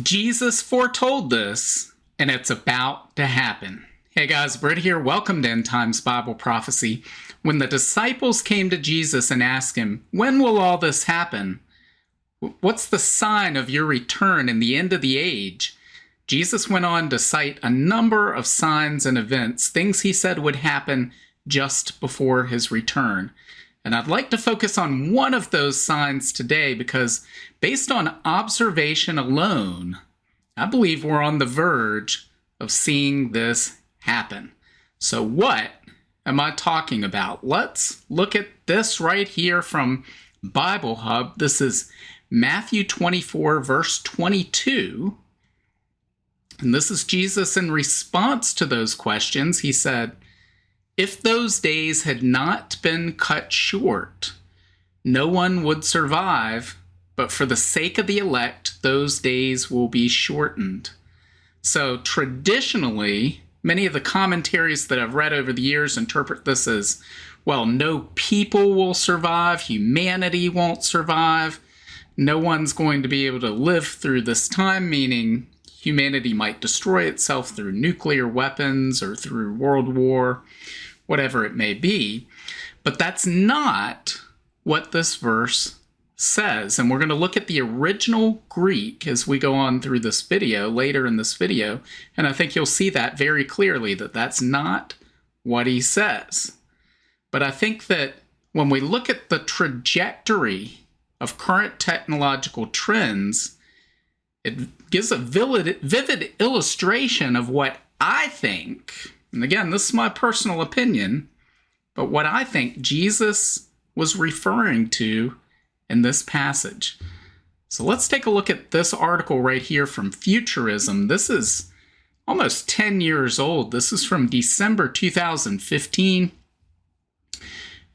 Jesus foretold this, and it's about to happen. Hey guys, Britt here. Welcome to End Times Bible Prophecy. When the disciples came to Jesus and asked him, "When will all this happen? What's the sign of your return and the end of the age?" Jesus went on to cite a number of signs and events, things he said would happen just before his return. And I'd like to focus on one of those signs today because based on observation alone, I believe we're on the verge of seeing this happen. So what am I talking about? Let's look at this right here from Bible Hub. This is Matthew 24, verse 22. And this is Jesus in response to those questions. He said, "If those days had not been cut short, no one would survive, but for the sake of the elect, those days will be shortened." So traditionally, many of the commentaries that I've read over the years interpret this as, well, no people will survive, humanity won't survive, no one's going to be able to live through this time, meaning humanity might destroy itself through nuclear weapons or through world war, whatever it may be. But that's not what this verse says. And we're going to look at the original Greek as we go on through this video, later in this video. And I think you'll see that very clearly, that that's not what he says. But I think that when we look at the trajectory of current technological trends, it gives a vivid illustration of what I think, and again, this is my personal opinion, but what I think Jesus was referring to in this passage. So let's take a look at this article right here from Futurism. This is almost 10 years old. This is from December 2015.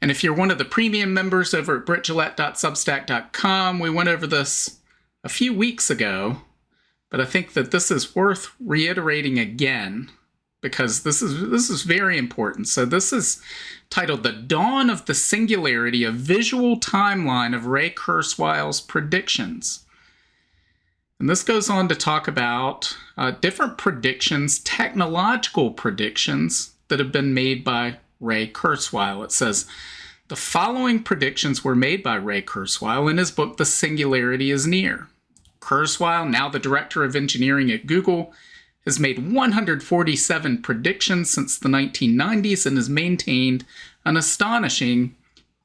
And if you're one of the premium members over at brittgillette.substack.com, we went over this a few weeks ago, but I think that this is worth reiterating again because this is very important. So this is titled "The Dawn of the Singularity, a Visual Timeline of Ray Kurzweil's Predictions." And this goes on to talk about different predictions, technological predictions that have been made by Ray Kurzweil. It says, "The following predictions were made by Ray Kurzweil in his book, The Singularity is Near." Kurzweil, now the director of engineering at Google, has made 147 predictions since the 1990s and has maintained an astonishing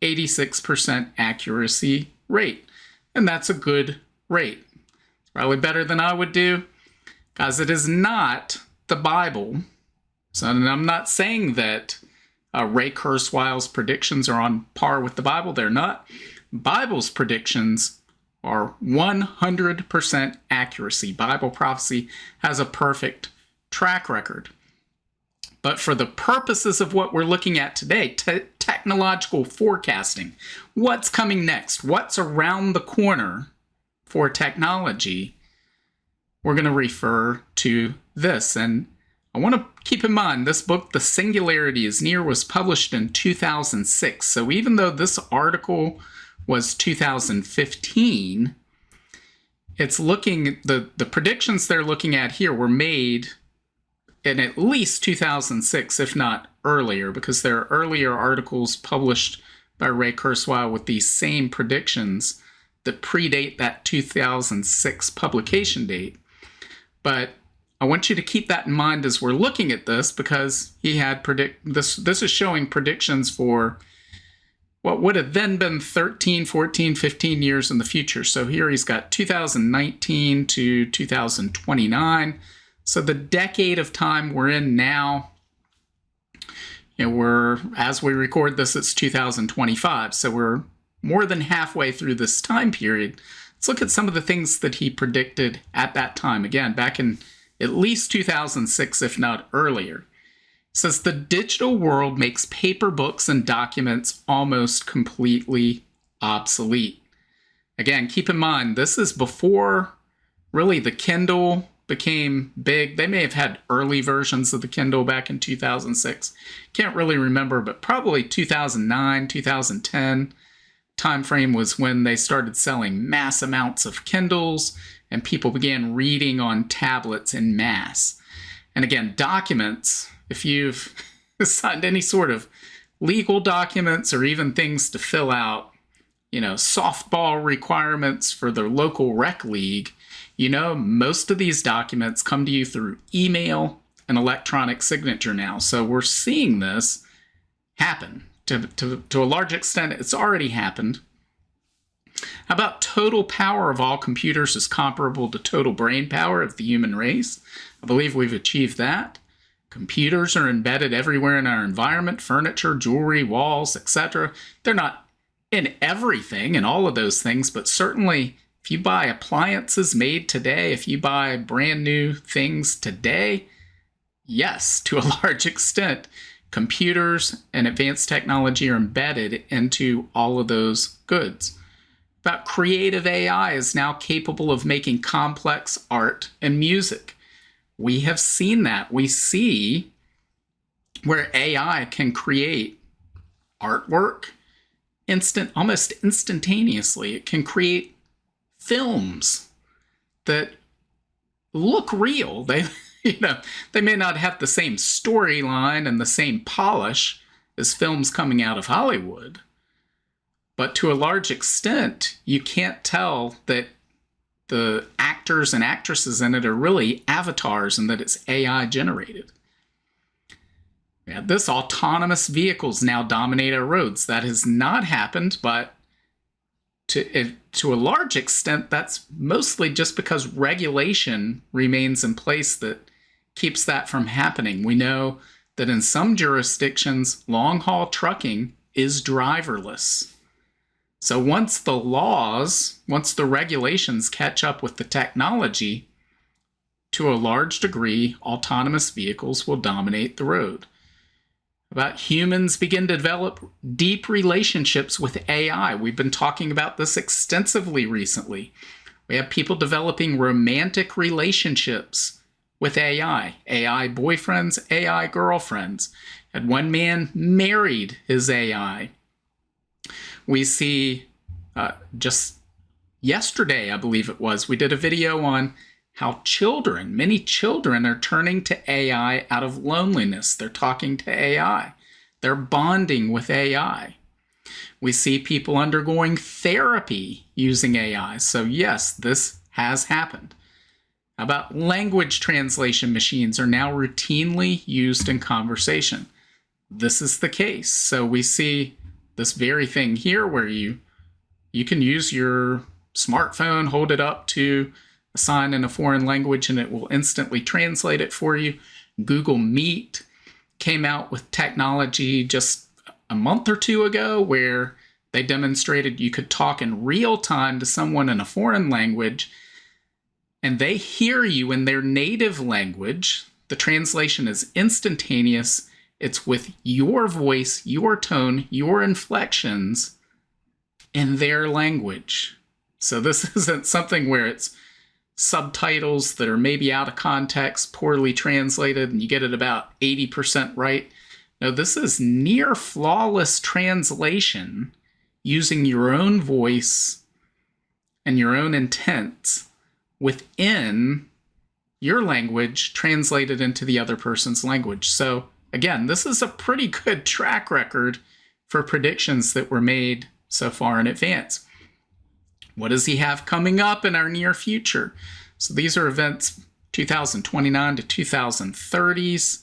86% accuracy rate. And that's a good rate. Probably better than I would do, because it is not the Bible. So I'm not saying that Ray Kurzweil's predictions are on par with the Bible. They're not. Bible's predictions are 100% accuracy. Bible prophecy has a perfect track record. But for the purposes of what we're looking at today, technological forecasting, what's coming next, what's around the corner for technology, we're going to refer to this. And I want to keep in mind, this book, The Singularity is Near, was published in 2006. So even though this article was 2015, it's looking, the predictions they're looking at here were made in at least 2006, if not earlier, because there are earlier articles published by Ray Kurzweil with these same predictions that predate that 2006 publication date. But I want you to keep that in mind as we're looking at this, because he had this is showing predictions for what would have then been 13, 14, 15 years in the future. So here he's got 2019 to 2029. So the decade of time we're in now, as we record this, it's 2025. So we're more than halfway through this time period. Let's look at some of the things that he predicted at that time. Again, back in at least 2006, if not earlier. It says, "The digital world makes paper books and documents almost completely obsolete." Again, keep in mind, this is before really the Kindle became big. They may have had early versions of the Kindle back in 2006. Can't really remember, but probably 2009, 2010 timeframe was when they started selling mass amounts of Kindles. and people began reading on tablets en masse. And again, documents, if you've signed any sort of legal documents or even things to fill out, softball requirements for their local rec league, most of these documents come to you through email and electronic signature now. So we're seeing this happen. To a large extent, it's already happened. How about total power of all computers is comparable to total brain power of the human race? I believe we've achieved that. Computers are embedded everywhere in our environment, furniture, jewelry, walls, etc. They're not in everything and all of those things, but certainly if you buy appliances made today, if you buy brand new things today, yes, to a large extent, computers and advanced technology are embedded into all of those goods. About creative AI is now capable of making complex art and music. We have seen that. We see where AI can create artwork almost instantaneously. It can create films that look real. They may not have the same storyline and the same polish as films coming out of Hollywood, but to a large extent, you can't tell that the actors and actresses in it are really avatars and that it's AI generated. Yeah, this autonomous vehicles now dominate our roads. That has not happened, but to a large extent, that's mostly just because regulation remains in place that keeps that from happening. We know that in some jurisdictions, long-haul trucking is driverless. So once the regulations catch up with the technology, to a large degree, autonomous vehicles will dominate the road. About humans begin to develop deep relationships with AI. We've been talking about this extensively recently. We have people developing romantic relationships with AI boyfriends, AI girlfriends. And one man married his AI. We see just yesterday, I believe it was, we did a video on how many children are turning to AI out of loneliness. They're talking to AI. They're bonding with AI. We see people undergoing therapy using AI. So yes, this has happened. How about language translation machines are now routinely used in conversation? This is the case. So we see this very thing here where you can use your smartphone, hold it up to a sign in a foreign language, and it will instantly translate it for you. Google Meet came out with technology just a month or two ago where they demonstrated you could talk in real time to someone in a foreign language, and they hear you in their native language. The translation is instantaneous. It's with your voice, your tone, your inflections in their language. So this isn't something where it's subtitles that are maybe out of context, poorly translated, and you get it about 80% right. No, this is near flawless translation using your own voice and your own intent within your language translated into the other person's language. So again, this is a pretty good track record for predictions that were made so far in advance. What does he have coming up in our near future? So these are events 2029 to 2030s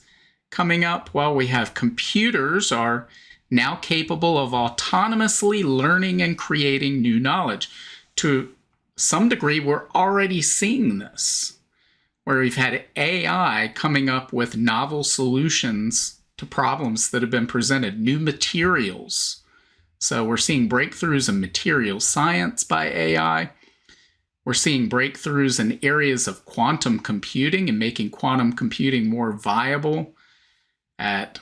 coming up. Well, we have computers are now capable of autonomously learning and creating new knowledge. To some degree, we're already seeing this, where we've had AI coming up with novel solutions to problems that have been presented, new materials. So we're seeing breakthroughs in material science by AI. We're seeing breakthroughs in areas of quantum computing and making quantum computing more viable at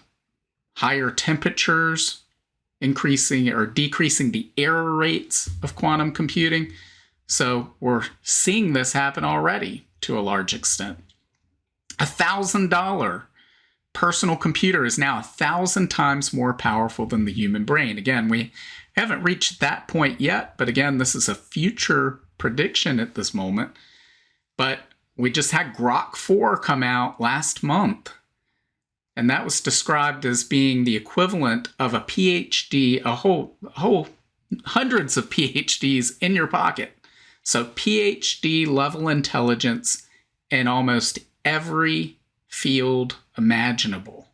higher temperatures, increasing or decreasing the error rates of quantum computing. So we're seeing this happen already to a large extent. $1,000 personal computer is now 1,000 times more powerful than the human brain. Again, we haven't reached that point yet, but again, this is a future prediction at this moment. But we just had Grok 4 come out last month. And that was described as being the equivalent of a PhD, a whole hundreds of PhDs in your pocket. So PhD level intelligence in almost every field imaginable.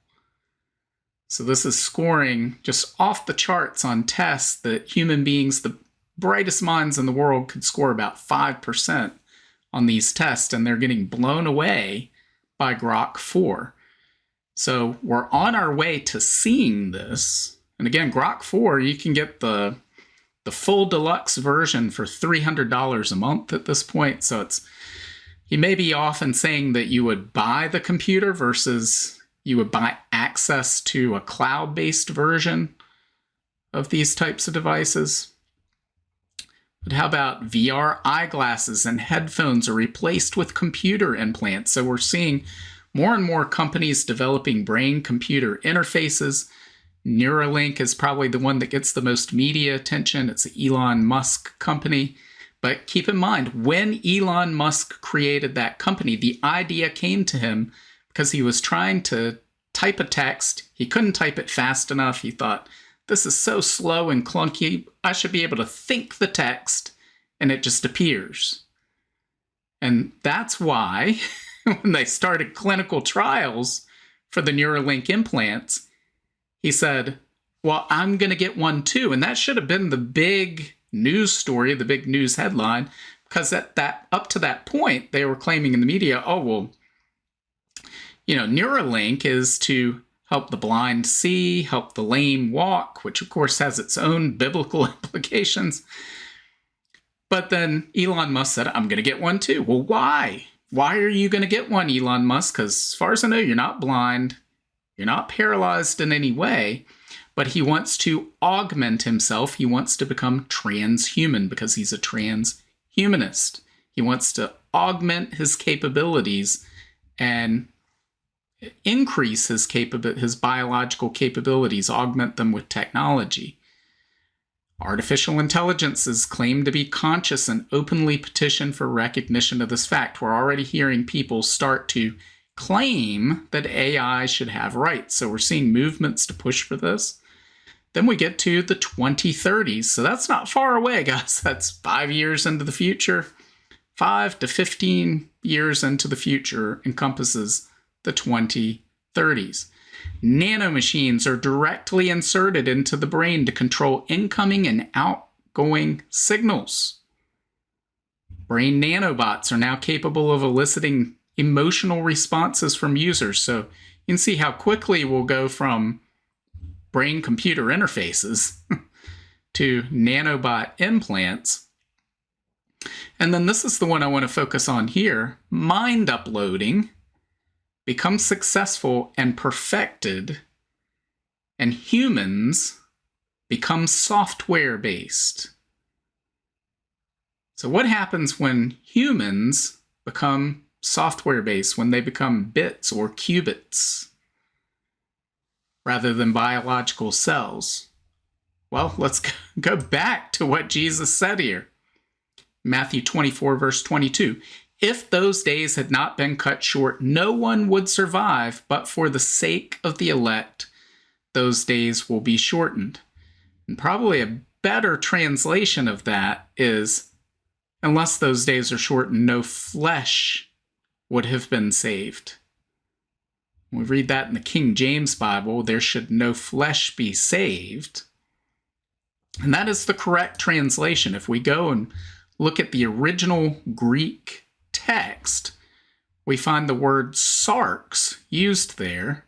So this is scoring just off the charts on tests that human beings, the brightest minds in the world, could score about 5% on these tests, and they're getting blown away by Grok 4. So we're on our way to seeing this. And again, Grok 4, you can get the full deluxe version for $300 a month at this point. So you may be often saying that you would buy the computer versus you would buy access to a cloud-based version of these types of devices. But how about VR eyeglasses and headphones are replaced with computer implants? So we're seeing more and more companies developing brain-computer interfaces. Neuralink is probably the one that gets the most media attention. It's an Elon Musk company. But keep in mind, when Elon Musk created that company, the idea came to him because he was trying to type a text. He couldn't type it fast enough. He thought, this is so slow and clunky. I should be able to think the text, and it just appears. And that's why when they started clinical trials for the Neuralink implants, he said, well, I'm going to get one too. And that should have been the big news story, the big news headline, because up to that point, they were claiming in the media, oh, well, Neuralink is to help the blind see, help the lame walk, which of course has its own biblical implications. But then Elon Musk said, I'm going to get one too. Well, why? Why are you going to get one, Elon Musk? Because as far as I know, you're not blind. You're not paralyzed in any way. But he wants to augment himself. He wants to become transhuman because he's a transhumanist. He wants to augment his capabilities and increase his biological capabilities, augment them with technology. Artificial intelligence is claimed to be conscious and openly petition for recognition of this fact. We're already hearing people start to claim that AI should have rights. So we're seeing movements to push for this. Then we get to the 2030s. So that's not far away, guys. That's 5 years into the future. 5 to 15 years into the future encompasses the 2030s. Nanomachines are directly inserted into the brain to control incoming and outgoing signals. Brain nanobots are now capable of eliciting emotional responses from users. So you can see how quickly we'll go from brain-computer interfaces to nanobot implants. And then this is the one I want to focus on here. Mind uploading becomes successful and perfected, and humans become software-based. So what happens when humans become software-based, when they become bits or qubits rather than biological cells? Well, let's go back to what Jesus said here. Matthew 24, verse 22. If those days had not been cut short, no one would survive, but for the sake of the elect, those days will be shortened. And probably a better translation of that is, unless those days are shortened, no flesh would have been saved. We read that in the King James Bible, there should no flesh be saved. And that is the correct translation. If we go and look at the original Greek text, we find the word sarx used there,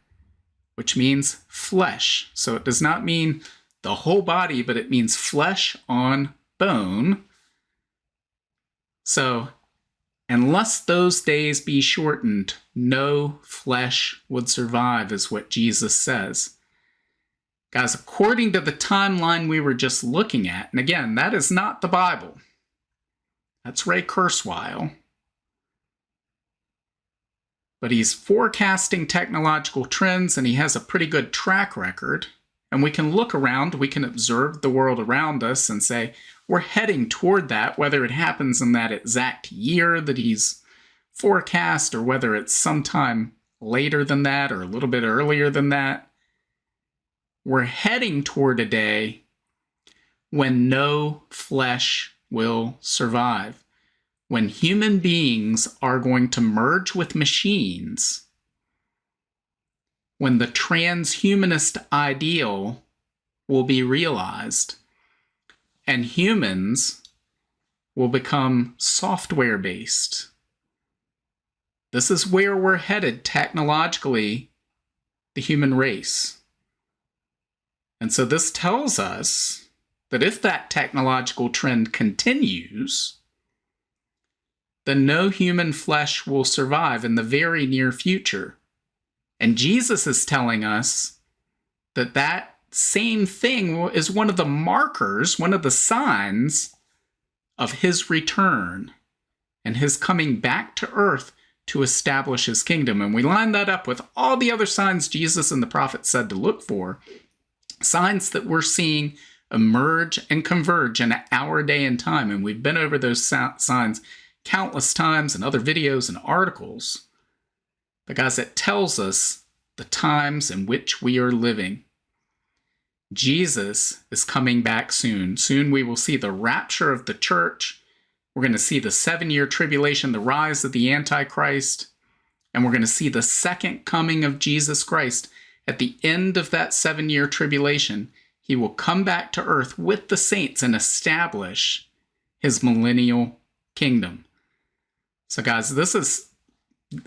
which means flesh. So it does not mean the whole body, but it means flesh on bone. So unless those days be shortened, no flesh would survive, is what Jesus says. Guys, according to the timeline we were just looking at, and again, that is not the Bible. That's Ray Kurzweil. But he's forecasting technological trends, and he has a pretty good track record. And we can look around, we can observe the world around us and say, we're heading toward that, whether it happens in that exact year that he's forecast or whether it's sometime later than that or a little bit earlier than that, we're heading toward a day when no flesh will survive, when human beings are going to merge with machines, when the transhumanist ideal will be realized, and humans will become software-based. This is where we're headed technologically, the human race. And so this tells us that if that technological trend continues, then no human flesh will survive in the very near future. And Jesus is telling us that that same thing is one of the markers, one of the signs of his return and his coming back to earth to establish his kingdom. And we line that up with all the other signs Jesus and the prophets said to look for, signs that we're seeing emerge and converge in our day and time. And we've been over those signs countless times in other videos and articles. But guys, it tells us the times in which we are living. Jesus is coming back soon. Soon we will see the rapture of the church. We're going to see the 7-year tribulation, the rise of the Antichrist, and we're going to see the second coming of Jesus Christ. At the end of that 7-year tribulation, he will come back to earth with the saints and establish his millennial kingdom. So guys, this is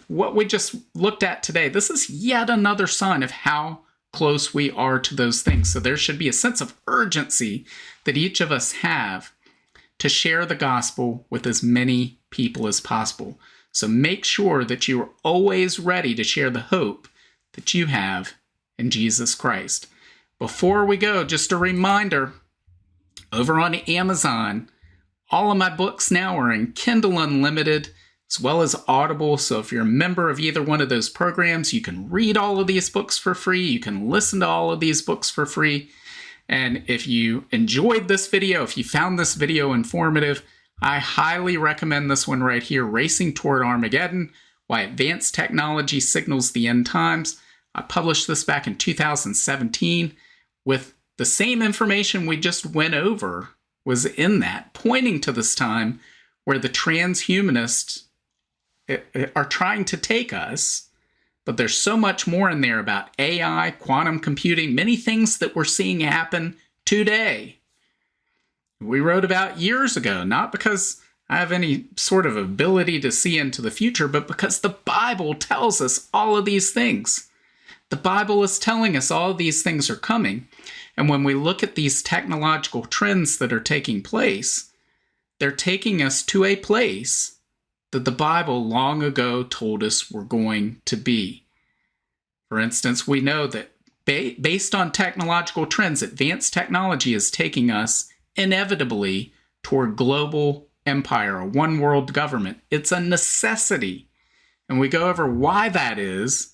what we just looked at today. This is yet another sign of how close we are to those things. So there should be a sense of urgency that each of us have to share the gospel with as many people as possible. So make sure that you are always ready to share the hope that you have in Jesus Christ. Before we go, just a reminder, over on Amazon, all of my books now are in Kindle Unlimited, as well as Audible. So if you're a member of either one of those programs, you can read all of these books for free. You can listen to all of these books for free. And if you enjoyed this video, if you found this video informative, I highly recommend this one right here, Racing Toward Armageddon, Why Advanced Technology Signals the End Times. I published this back in 2017 with the same information we just went over was in that, pointing to this time where the transhumanists are trying to take us. But there's so much more in there about AI, quantum computing, many things that we're seeing happen today. We wrote about years ago, not because I have any sort of ability to see into the future, but because the Bible tells us all of these things. The Bible is telling us all of these things are coming. And when we look at these technological trends that are taking place, they're taking us to a place that the Bible long ago told us we're going to be. For instance, we know that based on technological trends, advanced technology is taking us inevitably toward global empire, a one world government. It's a necessity. And we go over why that is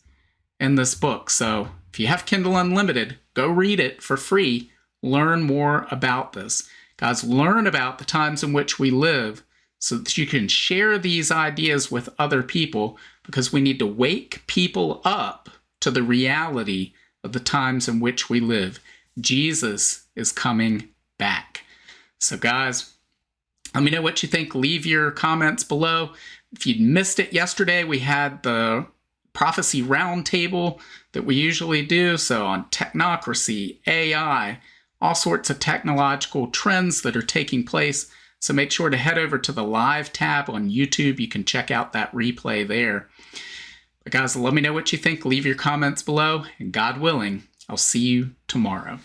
in this book. So if you have Kindle Unlimited, go read it for free. Learn more about this. Guys, learn about the times in which we live so that you can share these ideas with other people, because we need to wake people up to the reality of the times in which we live. Jesus is coming back. So guys, let me know what you think. Leave your comments below. If you missed it yesterday, we had the prophecy roundtable that we usually do. So on technocracy, AI, all sorts of technological trends that are taking place. So make sure to head over to the live tab on YouTube. You can check out that replay there. But guys, let me know what you think. Leave your comments below. And God willing, I'll see you tomorrow.